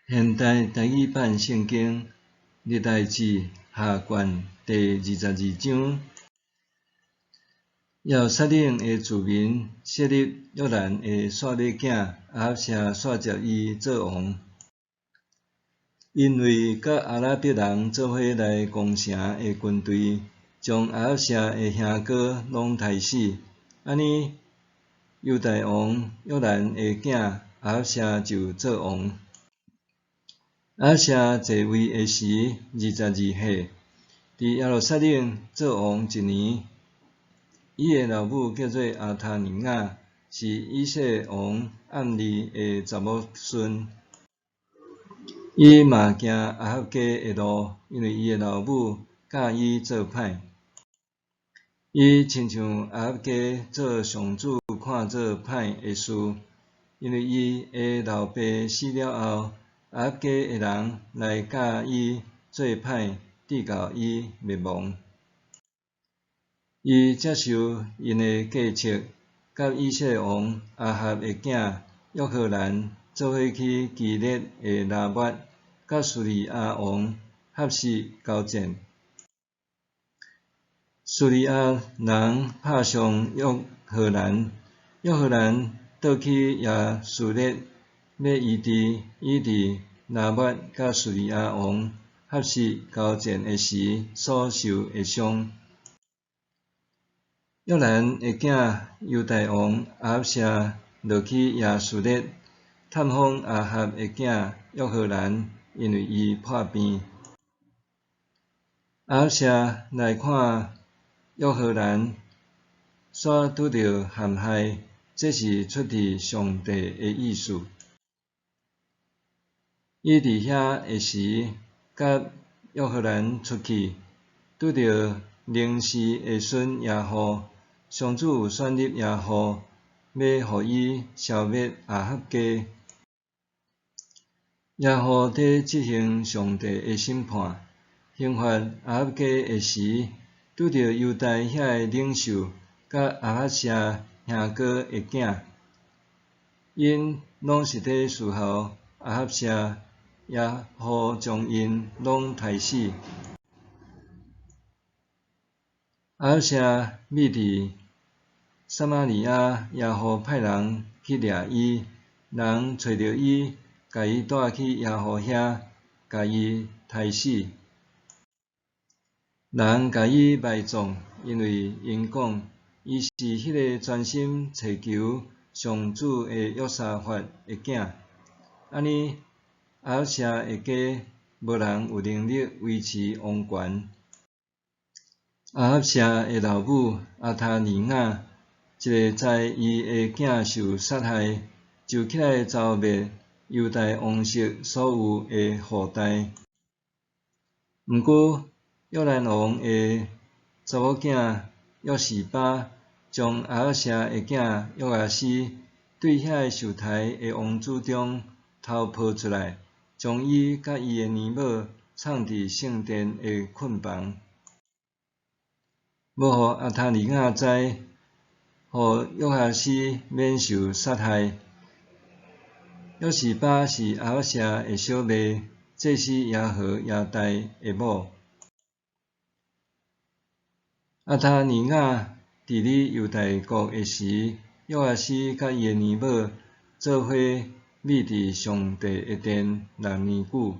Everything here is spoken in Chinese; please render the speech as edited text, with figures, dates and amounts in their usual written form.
现代台语版圣经历代志下卷第22章，要率领的子民设立约兰的撒勒囝亚哈谢煞接伊做王，因为甲阿拉伯人做伙来攻城的军队，将亚哈谢的兄哥拢杀死。安尼，犹大王约兰的囝亚哈谢就做王。亚哈谢继位的时22岁，伫耶路撒冷做王1年。伊的老母叫做阿他尼亚，是以色列王暗利的查某孙。伊嘛行亚哈家的路，因为伊的老母教伊做歹。伊亲像亚哈家做上主看做歹的事，因为伊的老爸死了后，亚哈家的人来教伊做歹，直到伊灭亡。伊接受因的计策，甲以色列王亚哈的囝约荷兰做伙去基列的拉末，甲叙利亚王哈实交战。叙利亚人拍伤约荷兰，约荷兰倒去耶苏列，要医治伊伫拉末甲叙利亚王哈实交战的时所受的伤。约兰的囝犹大王亚哈谢落去耶苏列，探访亚哈的囝约荷兰，因为伊破病。亚哈谢来看约荷兰，煞拄着陷害，这是出自上帝的意思。伊伫遐的时，甲约荷兰出去，拄着宁示的孙耶户。上主有选立耶户，要互伊消灭亚哈家。耶户伫执行上帝的审判，刑罚亚哈家的时，拄着犹大遐的领袖甲亚哈谢兄哥的囝，因拢是伫侍候亚哈谢，耶户将因拢杀死。亚哈谢灭伫撒玛利亚，耶户派人去掠伊，人找着伊，甲伊带去耶户遐，甲伊杀死。人甲伊埋葬，因为因讲伊是迄个专心祈求上主的约沙法的囝。安尼，亚哈谢的家无人有能力维持王权。亚哈谢的老母阿他尼亚，一个在伊的囝受杀害，就起来消灭犹大王室所有的后代。毋过，约兰王的查某囝约示巴，将亚哈谢的囝约阿斯对遐受杀的王子中偷抱出来，将伊甲伊的年某藏伫圣殿的困房，要互阿他尼亚知，互约阿斯免受杀害。约示巴是亚哈谢的小妹，这是耶和亚大的某。阿他尼亚治理犹大国的时，约阿斯甲伊的年某做伙灭伫上帝的殿6年久。